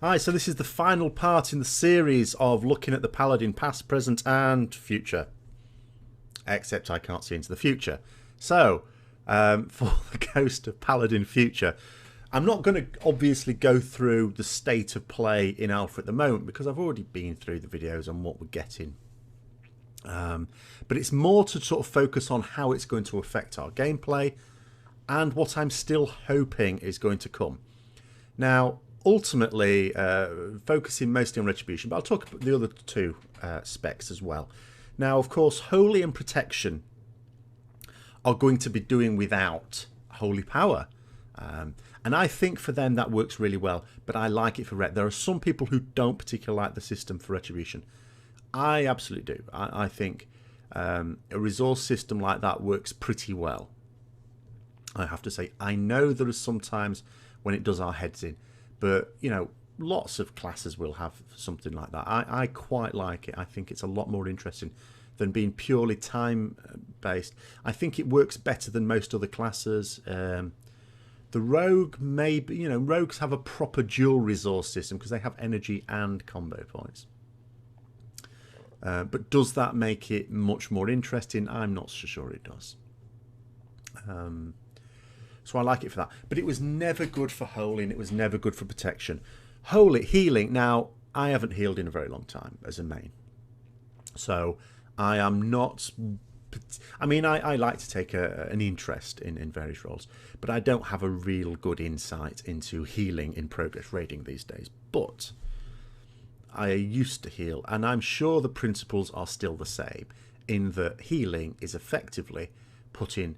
Hi, so this is the final part in the series of looking at the Paladin past, present and future. Except I can't see into the future. So, for the Ghost of Paladin Future, I'm not going to obviously go through the state of play in Alpha at the moment because I've already been through the videos on what we're getting. But it's more to sort of focus on how it's going to affect our gameplay and what I'm still hoping is going to come. Now, ultimately, focusing mostly on Retribution, but I'll talk about the other two specs as well. Now, of course, Holy and Protection are going to be doing without Holy Power. And I think for them that works really well, but I like it for Ret. There are some people who don't particularly like the system for Retribution. I absolutely do. I think a resource system like that works pretty well. I have to say, I know there are some times when it does our heads in, but, you know, lots of classes will have something like that. I quite like it. I think it's a lot more interesting than being purely time-based. I think it works better than most other classes. The rogue maybe, you know, rogues have a proper dual resource system because they have energy and combo points. But does that make it much more interesting? I'm not so sure it does. So I like it for that. But it was never good for Holy and it was never good for Protection. Holy, healing. Now, I haven't healed in a very long time as a main. So I am not... I mean, I like to take an interest in various roles. But I don't have a real good insight into healing in progress raiding these days. But I used to heal. And I'm sure the principles are still the same. In that healing is effectively putting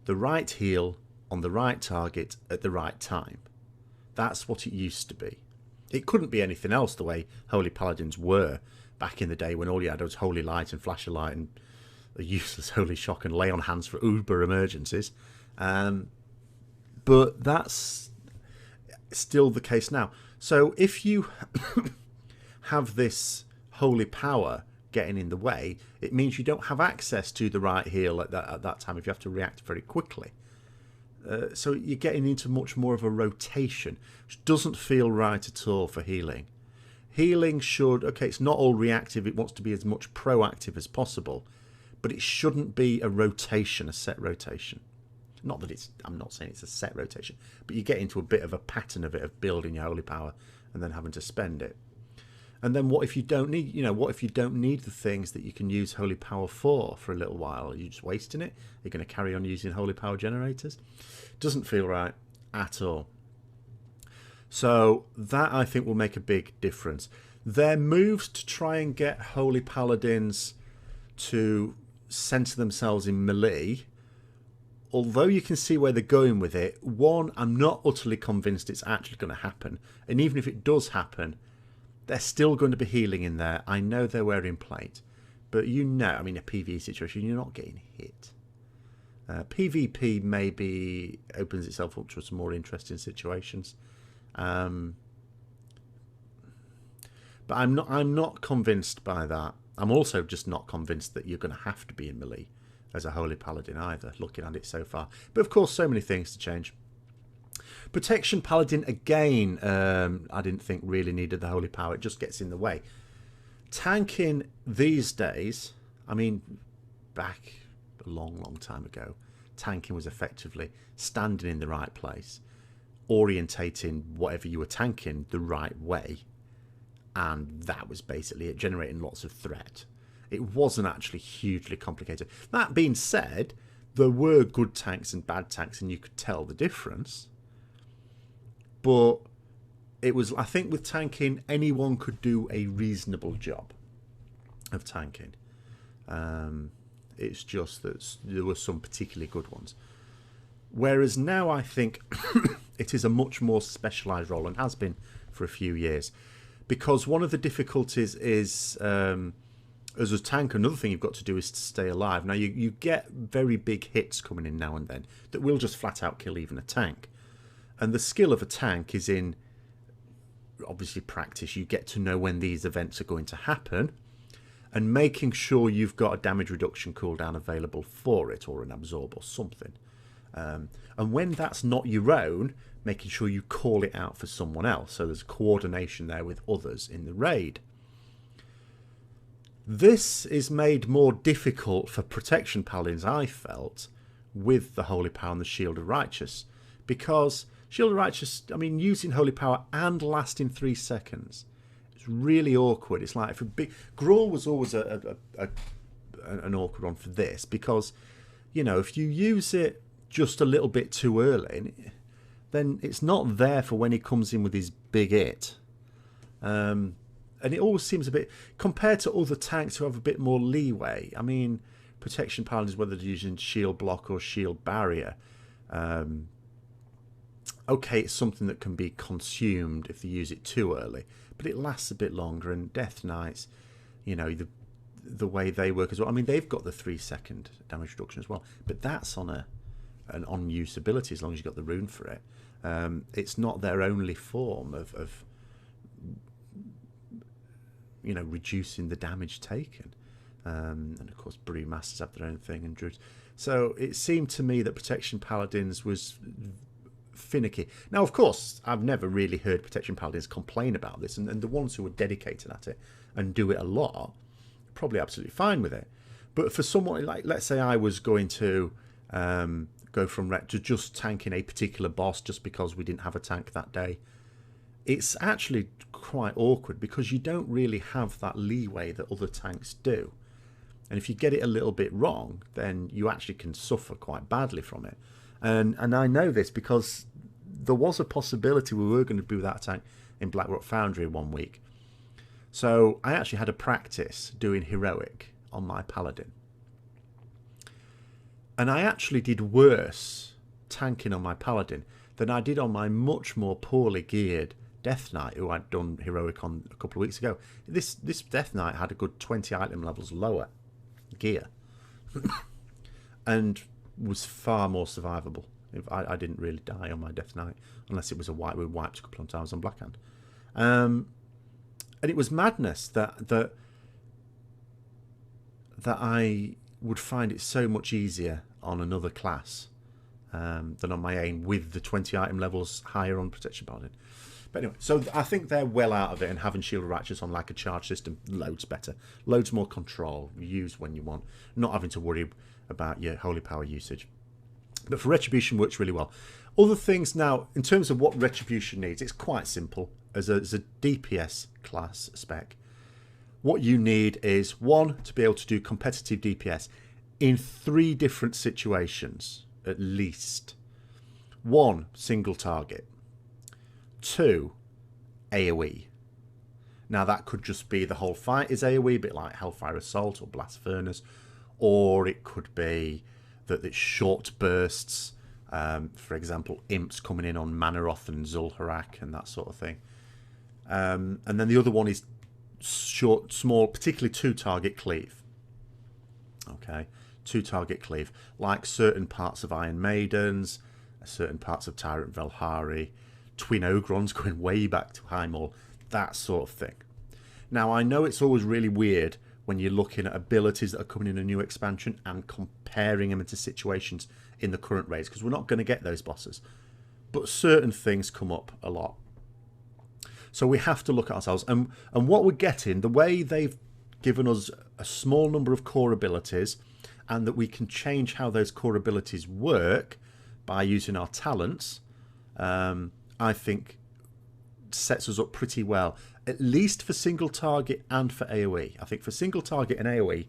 the right heal on the right target at the right time. That's what it used to be. It couldn't be anything else the way Holy Paladins were back in the day when all you had was Holy Light and Flash of Light and a useless Holy Shock and Lay on Hands for uber emergencies. But that's still the case now. So if you have this Holy Power getting in the way, it means you don't have access to the right heal at that time if you have to react very quickly. So you're getting into much more of a rotation, which doesn't feel right at all for healing. Healing should, okay, it's not all reactive, it wants to be as much proactive as possible, but it shouldn't be a rotation, a set rotation. Not that it's, I'm not saying it's a set rotation, but you get into a bit of a pattern of it, of building your Holy Power and then having to spend it. And then what if you don't need, you know, what if you don't need the things that you can use Holy Power for a little while? Are you just wasting it? You're going to carry on using Holy Power generators? Doesn't feel right at all. So that, I think, will make a big difference. Their moves to try and get Holy Paladins to centre themselves in melee, although you can see where they're going with it, one, I'm not utterly convinced it's actually going to happen. And even if it does happen, they're still going to be healing in there. I know they're wearing plate. But you know, I mean, a PvE situation, you're not getting hit. PvP maybe opens itself up to some more interesting situations. But I'm not convinced by that. I'm also just not convinced that you're going to have to be in melee as a Holy Paladin either, looking at it so far. But of course, so many things to change. Protection Paladin, again, I didn't think really needed the Holy Power. It just gets in the way. Tanking these days, I mean, back a long time ago, tanking was effectively standing in the right place, orientating whatever you were tanking the right way, and that was basically it, generating lots of threat. It wasn't actually hugely complicated. That being said, there were good tanks and bad tanks, and you could tell the difference. But it was, I think with tanking, anyone could do a reasonable job of tanking. It's just that there were some particularly good ones. Whereas now I think it is a much more specialised role and has been for a few years. Because one of the difficulties is, as a tank, another thing you've got to do is to stay alive. Now, you get very big hits coming in now and then that will just flat out kill even a tank. And the skill of a tank is in, obviously, practice. You get to know when these events are going to happen and making sure you've got a damage reduction cooldown available for it, or an absorb or something. And when that's not your own, making sure you call it out for someone else. So there's coordination there with others in the raid. This is made more difficult for protection paladins, I felt, with the Holy Power and the Shield of Righteous. Because Shield of Righteous, I mean, using Holy Power and lasting 3 seconds, it's really awkward. It's like, Grawl was always an awkward one for this, because, you know, if you use it just a little bit too early, then it's not there for when he comes in with his big hit. And it always seems a bit, compared to other tanks who have a bit more leeway. I mean, protection paladins, whether they're using shield block or shield barrier, okay, it's something that can be consumed if you use it too early, but it lasts a bit longer. And Death Knights, you know, the way they work as well. I mean, they've got the 3 second damage reduction as well, but that's on an on-use ability as long as you've got the rune for it. It's not their only form of you know, reducing the damage taken. And of course, Brewmasters have their own thing, and Druids. So it seemed to me that Protection Paladins was finicky. Now, of course, I've never really heard Protection Paladins complain about this, and the ones who are dedicated at it and do it a lot, probably absolutely fine with it. But for someone like, let's say I was going to go from Ret to just tanking a particular boss just because we didn't have a tank that day, it's actually quite awkward because you don't really have that leeway that other tanks do. And if you get it a little bit wrong, then you actually can suffer quite badly from it. And I know this because there was a possibility we were going to do that tank in Blackrock Foundry 1 week. So I actually had a practice doing heroic on my Paladin. And I actually did worse tanking on my Paladin than I did on my much more poorly geared Death Knight, who I'd done heroic on a couple of weeks ago. This Death Knight had a good 20 item levels lower gear and was far more survivable. I didn't really die on my Death Knight unless it was a wipe. We wiped a couple of times on Blackhand. And it was madness that I would find it so much easier on another class than on my aim with the 20 item levels higher on Protection Paladin. But anyway, so I think they're well out of it, and having Shield of Righteous on like a charge system, loads better. Loads more control, use when you want, not having to worry about your Holy Power usage. But for Retribution, works really well. Other things now, in terms of what Retribution needs, it's quite simple. As a DPS class spec, what you need is, one, to be able to do competitive DPS in 3 different situations, at least. 1, single target. 2, AoE. Now that could just be the whole fight is AoE, a bit like Hellfire Assault or Blast Furnace, or it could be that it's short bursts, for example, imps coming in on Manaroth and Zul'Harak and that sort of thing. And then the other one is short, small, particularly 2-target cleave. Okay, 2-target cleave, like certain parts of Iron Maidens, certain parts of Tyrant Velhari, Twin Ogrons going way back to Heimul, that sort of thing. Now, I know it's always really weird when you're looking at abilities that are coming in a new expansion and comparing them into situations in the current raids, because we're not going to get those bosses. But certain things come up a lot. So we have to look at ourselves. And what we're getting, the way they've given us a small number of core abilities, and that we can change how those core abilities work by using our talents, I think sets us up pretty well, at least for single target and for AoE. I think for single target and AoE,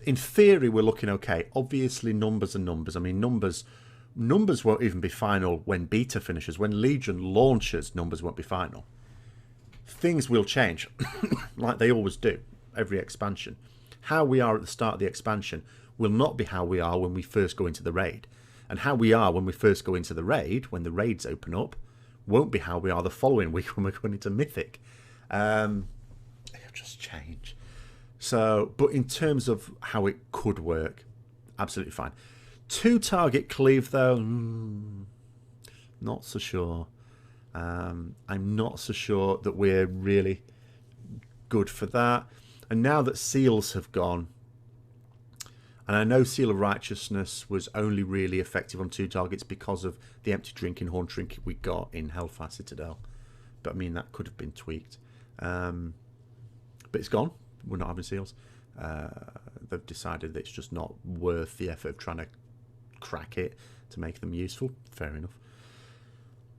in theory we're looking okay. Obviously numbers are numbers. I mean, numbers won't even be final when beta finishes. When Legion launches, numbers won't be final. Things will change, like they always do, every expansion. How we are at the start of the expansion will not be how we are when we first go into the raid. And how we are when we first go into the raid, when the raids open up, won't be how we are the following week when we're going into Mythic. It'll just change. So, but in terms of how it could work, absolutely fine. 2-target cleave, though, not so sure. I'm not so sure that we're really good for that. And now that seals have gone, And I know Seal of Righteousness was only really effective on 2 targets because of the empty drinking horn trinket we got in Hellfire Citadel. But I mean, that could have been tweaked. But it's gone. We're not having seals. They've decided that it's just not worth the effort of trying to crack it to make them useful. Fair enough.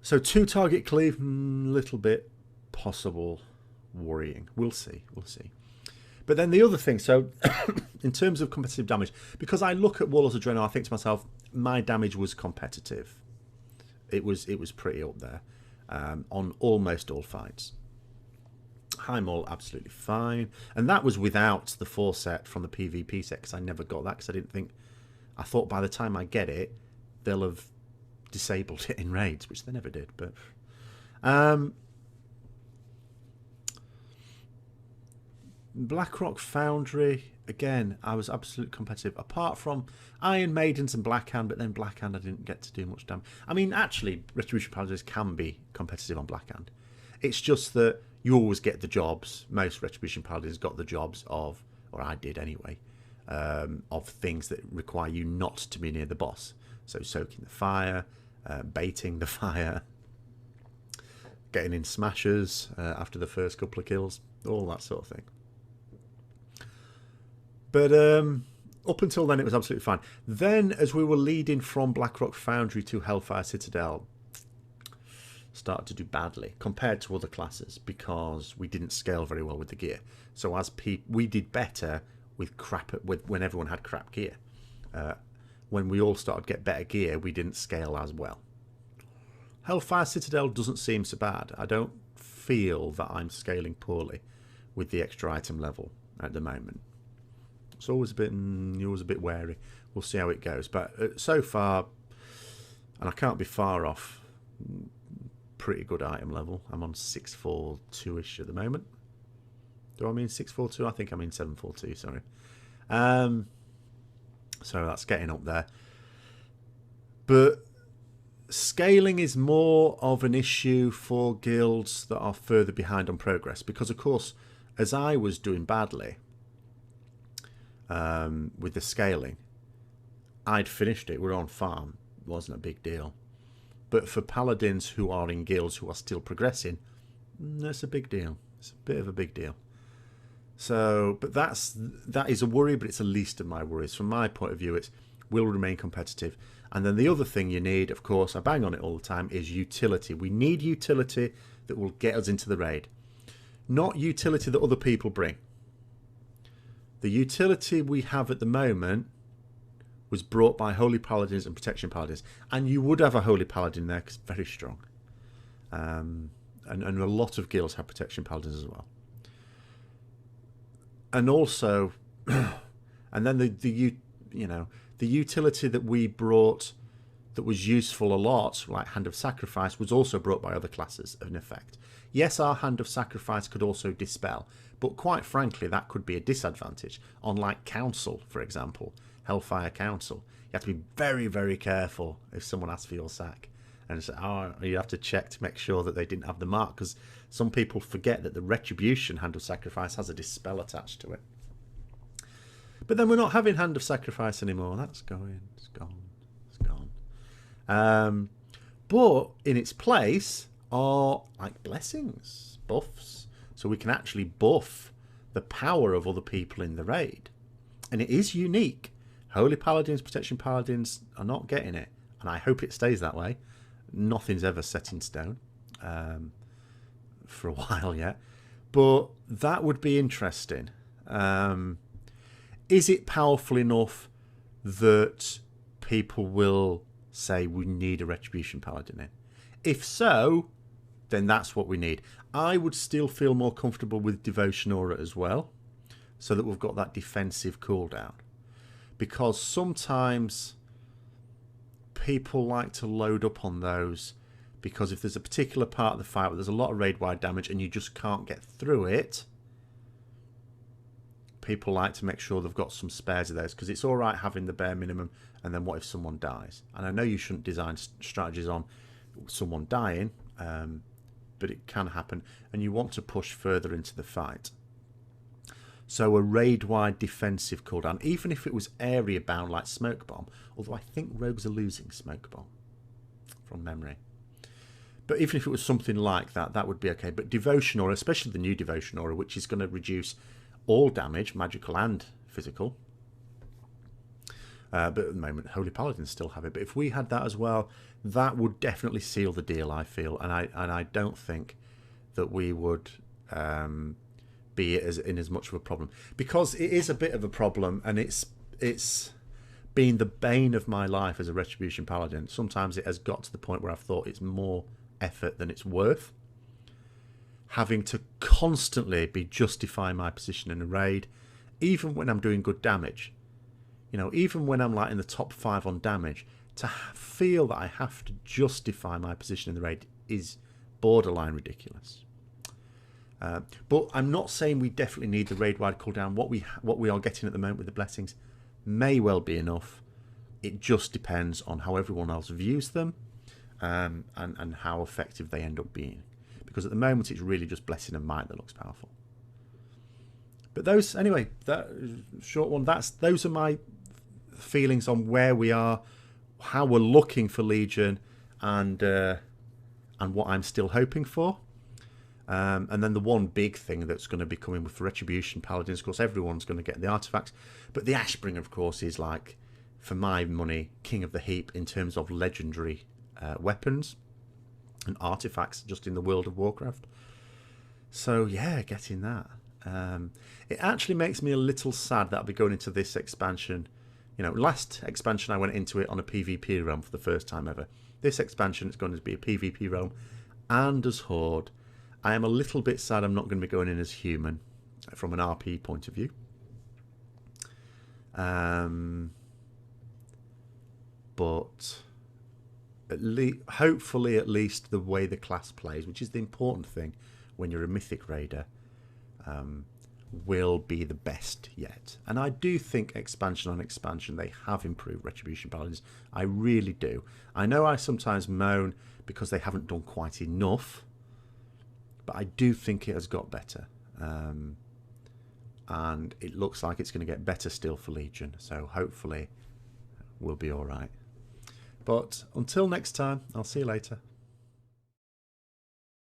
So 2 target cleave, little bit possible worrying. We'll see. We'll see. But then the other thing, so in terms of competitive damage, because I look at Warlords of Draenor, I think to myself, my damage was competitive. It was pretty up there on almost all fights. High Maul, absolutely fine. And that was without the 4 set from the PvP set, because I never got that, because I thought by the time I get it, they'll have disabled it in raids, which they never did. But Blackrock Foundry, again, I was absolutely competitive. Apart from Iron Maidens and Blackhand, but then Blackhand I didn't get to do much damage. I mean, actually, Retribution Paladins can be competitive on Blackhand. It's just that you always get the jobs. Most Retribution Paladins got the jobs of, or I did anyway, of things that require you not to be near the boss. So soaking the fire, baiting the fire, getting in smashers after the first couple of kills, all that sort of thing. But up until then, it was absolutely fine. Then, as we were leading from Blackrock Foundry to Hellfire Citadel, started to do badly compared to other classes because we didn't scale very well with the gear. So as we did better with when everyone had crap gear. When we all started to get better gear, we didn't scale as well. Hellfire Citadel doesn't seem so bad. I don't feel that I'm scaling poorly with the extra item level at the moment. It's always you're always a bit wary. We'll see how it goes. But so far, and I can't be far off, pretty good item level. I'm on 642-ish at the moment. Do I mean 642? I think I mean 742, sorry. So that's getting up there. But scaling is more of an issue for guilds that are further behind on progress. Because, of course, as I was doing badly with the scaling, I'd finished it. We're on farm. It wasn't a big deal. But for paladins who are in guilds who are still progressing, that's a big deal. It's a bit of a big deal. So, but that is a worry, but it's the least of my worries. From my point of view, it's will remain competitive. And then the other thing you need, of course, I bang on it all the time, is utility. We need utility that will get us into the raid. Not utility that other people bring. The utility we have at the moment was brought by Holy Paladins and Protection Paladins. And you would have a Holy Paladin there because it's very strong. And a lot of guilds have Protection Paladins as well. And also, and then the utility that we brought that was useful a lot, like Hand of Sacrifice, was also brought by other classes in effect. Yes, our Hand of Sacrifice could also dispel, but quite frankly, that could be a disadvantage. On like Council, for example, Hellfire Council, you have to be very, very careful if someone asks for your sack. And so, you have to check to make sure that they didn't have the mark, because some people forget that the Retribution Hand of Sacrifice has a dispel attached to it. But then we're not having Hand of Sacrifice anymore. That's going. It's gone. It's gone. But in its place are like blessings, buffs. So we can actually buff the power of other people in the raid. And it is unique. Holy Paladins, Protection Paladins are not getting it. And I hope it stays that way. Nothing's ever set in stone for a while yet. But that would be interesting. Is it powerful enough that people will say we need a Retribution Paladin in? If so, then that's what we need. I would still feel more comfortable with Devotion Aura as well, so that we've got that defensive cooldown. Because sometimes people like to load up on those, because if there's a particular part of the fight where there's a lot of raid-wide damage and you just can't get through it, people like to make sure they've got some spares of those, because it's all right having the bare minimum, and then what if someone dies? And I know you shouldn't design strategies on someone dying, but it can happen, and you want to push further into the fight. So a raid-wide defensive cooldown, even if it was area-bound like Smoke Bomb, although I think rogues are losing Smoke Bomb from memory. But even if it was something like that, that would be okay. But Devotion Aura, especially the new Devotion Aura, which is going to reduce all damage, magical and physical. But at the moment, Holy Paladins still have it. But if we had that as well, that would definitely seal the deal, I feel. And I don't think that we would be in as much of a problem. Because it is a bit of a problem, and it's been the bane of my life as a Retribution Paladin. Sometimes it has got to the point where I've thought it's more effort than it's worth. Having to constantly be justifying my position in a raid, even when I'm doing good damage. You know, even when I'm like in the top 5 on damage, to feel that I have to justify my position in the raid is borderline ridiculous. But I'm not saying we definitely need the raid-wide cooldown. What we are getting at the moment with the blessings may well be enough. It just depends on how everyone else views them, and how effective they end up being. Because at the moment it's really just blessing and might that looks powerful. But those, anyway, that short one. Those are my feelings on where we are, how we're looking for Legion, and what I'm still hoping for. And then the one big thing that's going to be coming with Retribution Paladins, of course, everyone's going to get the artifacts. But the Ashbringer, of course, is like, for my money, king of the heap in terms of legendary weapons and artifacts just in the World of Warcraft. So, yeah, getting that. It actually makes me a little sad that I'll be going into this expansion. You know, last expansion I went into it on a PvP realm for the first time ever. This expansion is going to be a PvP realm and as Horde. I am a little bit sad I'm not going to be going in as human from an RP point of view. But hopefully at least the way the class plays, which is the important thing when you're a Mythic Raider, will be the best yet. And I do think expansion on expansion they have improved Retribution Paladins. I really do. I know I sometimes moan because they haven't done quite enough, but I do think it has got better. And it looks like it's going to get better still for Legion. So hopefully we'll be all right. But until next time, I'll see you later.